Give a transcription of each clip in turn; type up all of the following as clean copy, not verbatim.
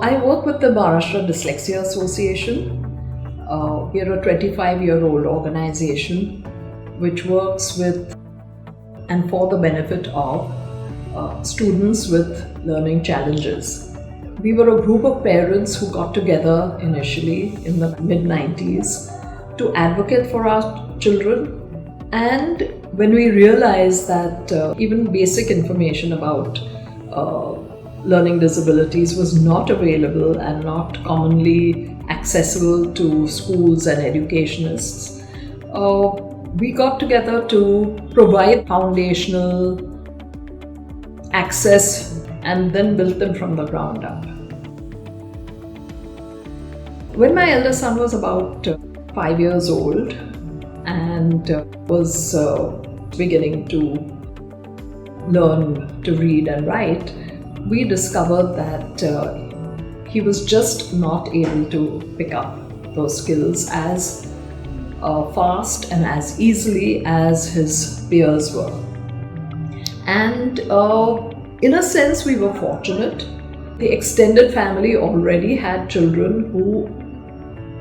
I work with the Maharashtra Dyslexia Association. We are a 25-year-old organization which works with and for the benefit of students with learning challenges. We were a group of parents who got together initially in the mid-90s to advocate for our children. And when we realized that even basic information about learning disabilities was not available and not commonly accessible to schools and educationists, we got together to provide foundational access and then built them from the ground up. When my elder son was about 5 years old and was beginning to learn to read and write, we discovered that he was just not able to pick up those skills as fast and as easily as his peers were. And in a sense, we were fortunate. The extended family already had children who,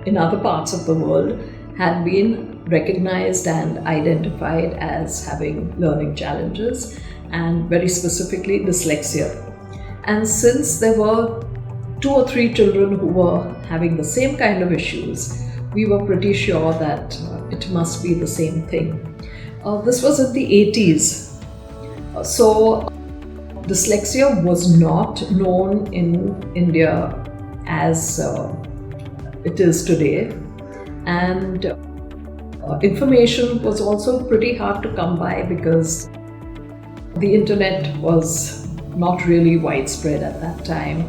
in other parts of the world, had been recognized and identified as having learning challenges, and very specifically dyslexia. And since there were 2 or 3 children who were having the same kind of issues, we were pretty sure that it must be the same thing. This was in the 80s. So dyslexia was not known in India as it is today. And information was also pretty hard to come by because the internet was not really widespread at that time.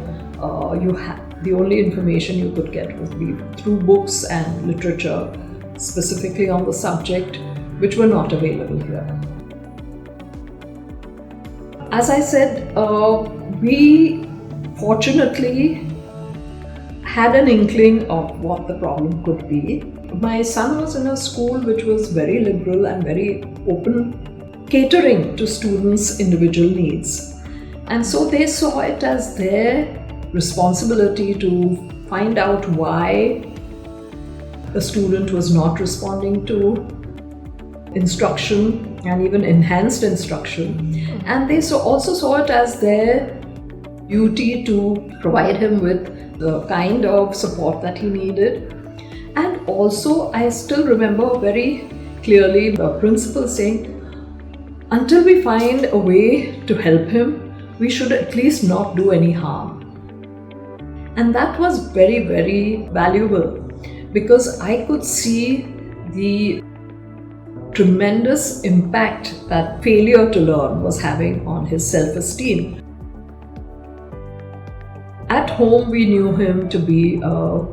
The only information you could get would be through books and literature, specifically on the subject, which were not available here. As I said, we fortunately had an inkling of what the problem could be. My son was in a school which was very liberal and very open, catering to students' individual needs. And so they saw it as their responsibility to find out why a student was not responding to instruction and even enhanced instruction. And they also saw it as their duty to provide him with the kind of support that he needed. And also, I still remember very clearly the principal saying, until we find a way to help him, we should at least not do any harm. And that was very, very valuable because I could see the tremendous impact that failure to learn was having on his self-esteem. At home, we knew him to be an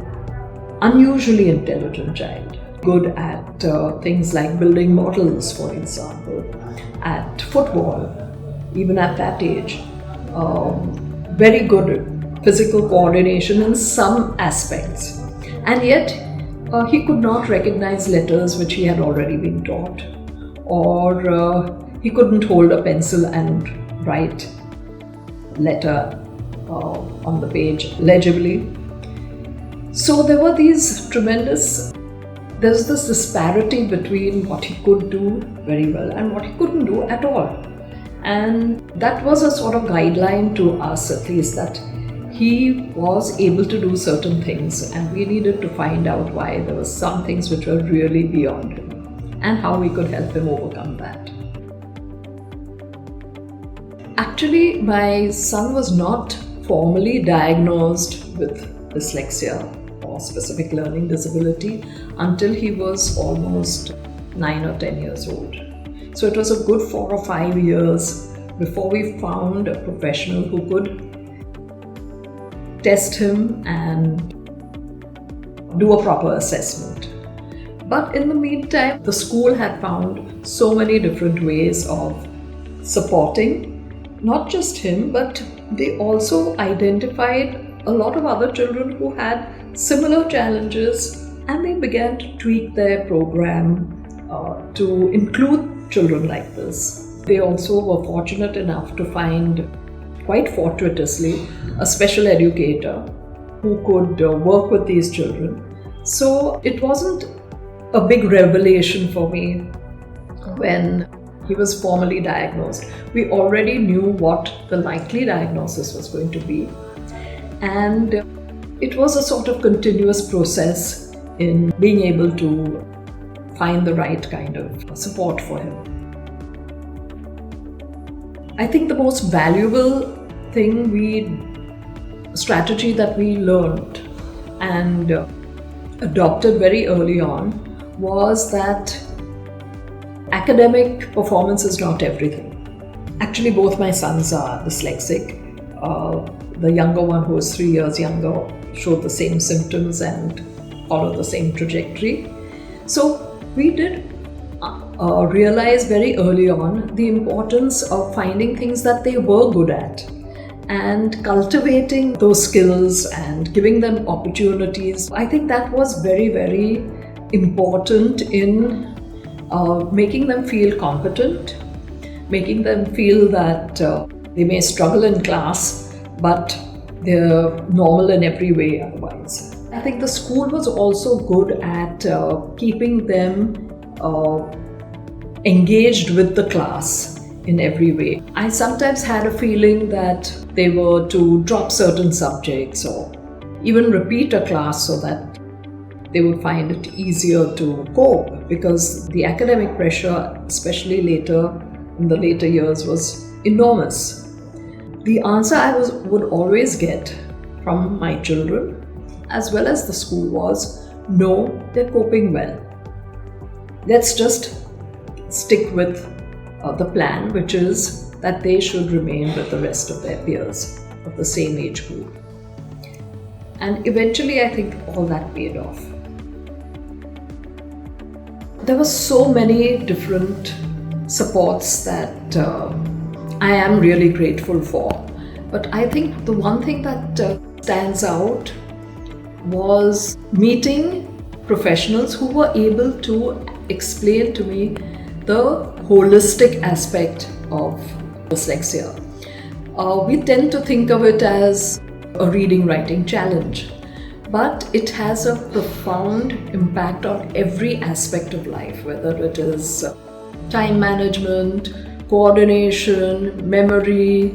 unusually intelligent child, good at things like building models, for example, at football, even at that age. Very good physical coordination in some aspects. And yet, he could not recognize letters which he had already been taught, or he couldn't hold a pencil and write letter on the page legibly. So there were there's this disparity between what he could do very well and what he couldn't do at all. And that was a sort of guideline to us, at least, that he was able to do certain things, and we needed to find out why there were some things which were really beyond him and how we could help him overcome that. Actually, my son was not formally diagnosed with dyslexia or specific learning disability until he was almost 9 or 10 years old. So it was a good 4 or 5 years before we found a professional who could test him and do a proper assessment. But in the meantime, the school had found so many different ways of supporting not just him, but they also identified a lot of other children who had similar challenges, and they began to tweak their program to include children like this. They also were fortunate enough to find, quite fortuitously, a special educator who could work with these children. So it wasn't a big revelation for me when he was formally diagnosed. We already knew what the likely diagnosis was going to be, and it was a sort of continuous process in being able to find the right kind of support for him. I think the most valuable strategy that we learned and adopted very early on was that academic performance is not everything. Actually, both my sons are dyslexic. The younger one, who is 3 years younger, showed the same symptoms and followed the same trajectory. So we did realize very early on the importance of finding things that they were good at and cultivating those skills and giving them opportunities. I think that was very, very important in making them feel competent, making them feel that they may struggle in class, but they're normal in every way otherwise. I think the school was also good at keeping them engaged with the class in every way. I sometimes had a feeling that they were to drop certain subjects or even repeat a class so that they would find it easier to cope, because the academic pressure, especially in the later years, was enormous. The answer I would always get from my children, as well as the school, was, no, they're coping well. Let's just stick with the plan, which is that they should remain with the rest of their peers of the same age group. And eventually, I think all that paid off. There were so many different supports that I am really grateful for. But I think the one thing that stands out was meeting professionals who were able to explain to me the holistic aspect of dyslexia. We tend to think of it as a reading-writing challenge, but it has a profound impact on every aspect of life, whether it is time management, coordination, memory,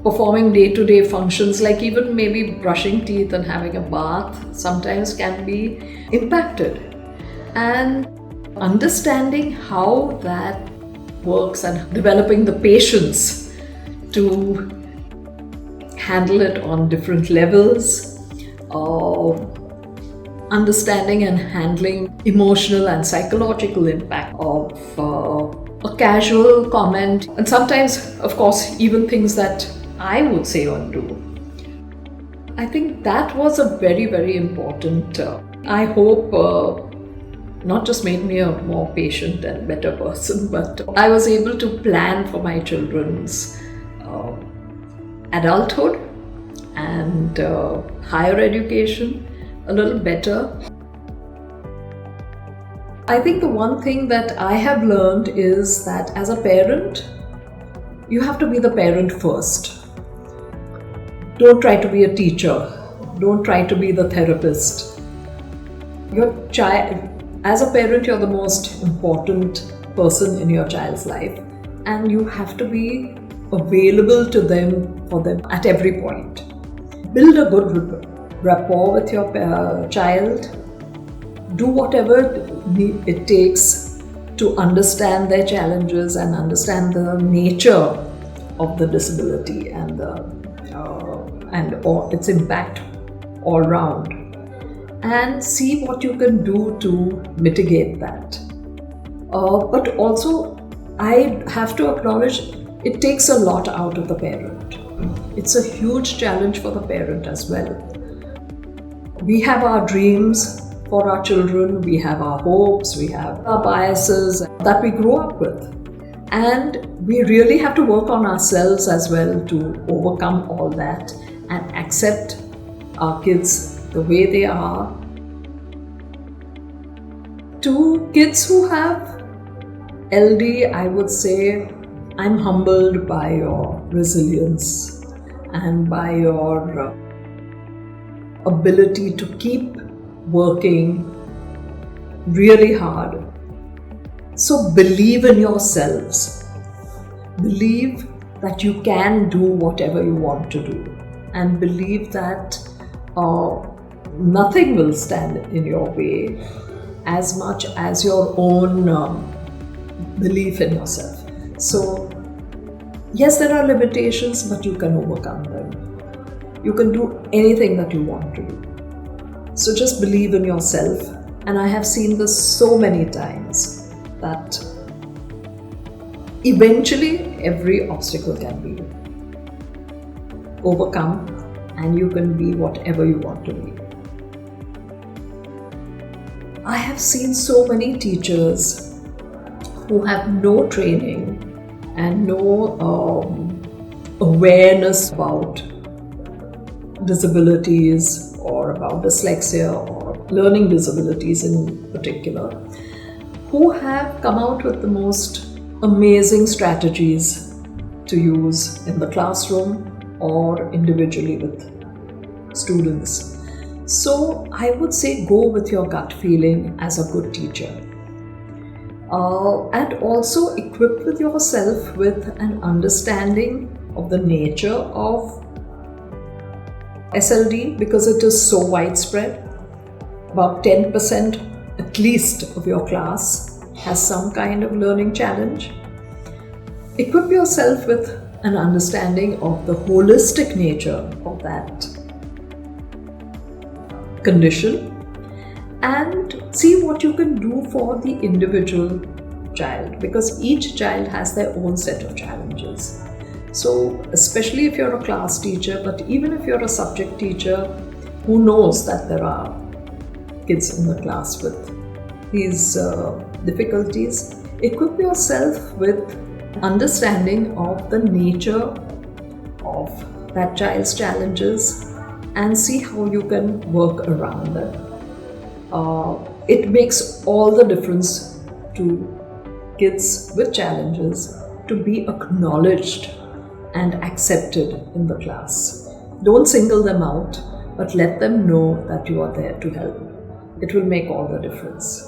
performing day-to-day functions, like even maybe brushing teeth and having a bath sometimes can be impacted. And understanding how that works and developing the patience to handle it on different levels, understanding and handling emotional and psychological impact of a casual comment, and sometimes, of course, even things that I would say or do. I think that was a very, very important, I hope, not just made me a more patient and better person, but I was able to plan for my children's adulthood and higher education a little better. I think the one thing that I have learned is that as a parent, you have to be the parent first. Don't try to be a teacher. Don't try to be the therapist. Your child, as a parent, you're the most important person in your child's life, and you have to be available to them for them at every point. Build a good rapport with your child. Do whatever it takes to understand their challenges and understand the nature of the disability and its impact all round, and see what you can do to mitigate that. But also, I have to acknowledge, it takes a lot out of the parent. It's a huge challenge for the parent as well. We have our dreams for our children, we have our hopes, we have our biases that we grow up with. And we really have to work on ourselves as well to overcome all that and accept our kids the way they are. To kids who have LD, I would say, I'm humbled by your resilience and by your ability to keep working really hard. So believe in yourselves. Believe that you can do whatever you want to do, and believe that nothing will stand in your way as much as your own belief in yourself. So yes, there are limitations, but you can overcome them. You can do anything that you want to do. So just believe in yourself. And I have seen this so many times that eventually every obstacle can be overcome and you can be whatever you want to be. I have seen so many teachers who have no training and no awareness about disabilities or about dyslexia or learning disabilities in particular, who have come out with the most amazing strategies to use in the classroom or individually with students. So I would say go with your gut feeling as a good teacher. And also equip with yourself with an understanding of the nature of SLD, because it is so widespread. About 10% at least of your class has some kind of learning challenge. Equip yourself with an understanding of the holistic nature of that condition and see what you can do for the individual child, because each child has their own set of challenges. So especially if you're a class teacher, but even if you're a subject teacher who knows that there are kids in the class with these difficulties, equip yourself with understanding of the nature of that child's challenges and see how you can work around them. It makes all the difference to kids with challenges to be acknowledged and accepted in the class. Don't single them out, but let them know that you are there to help. It will make all the difference.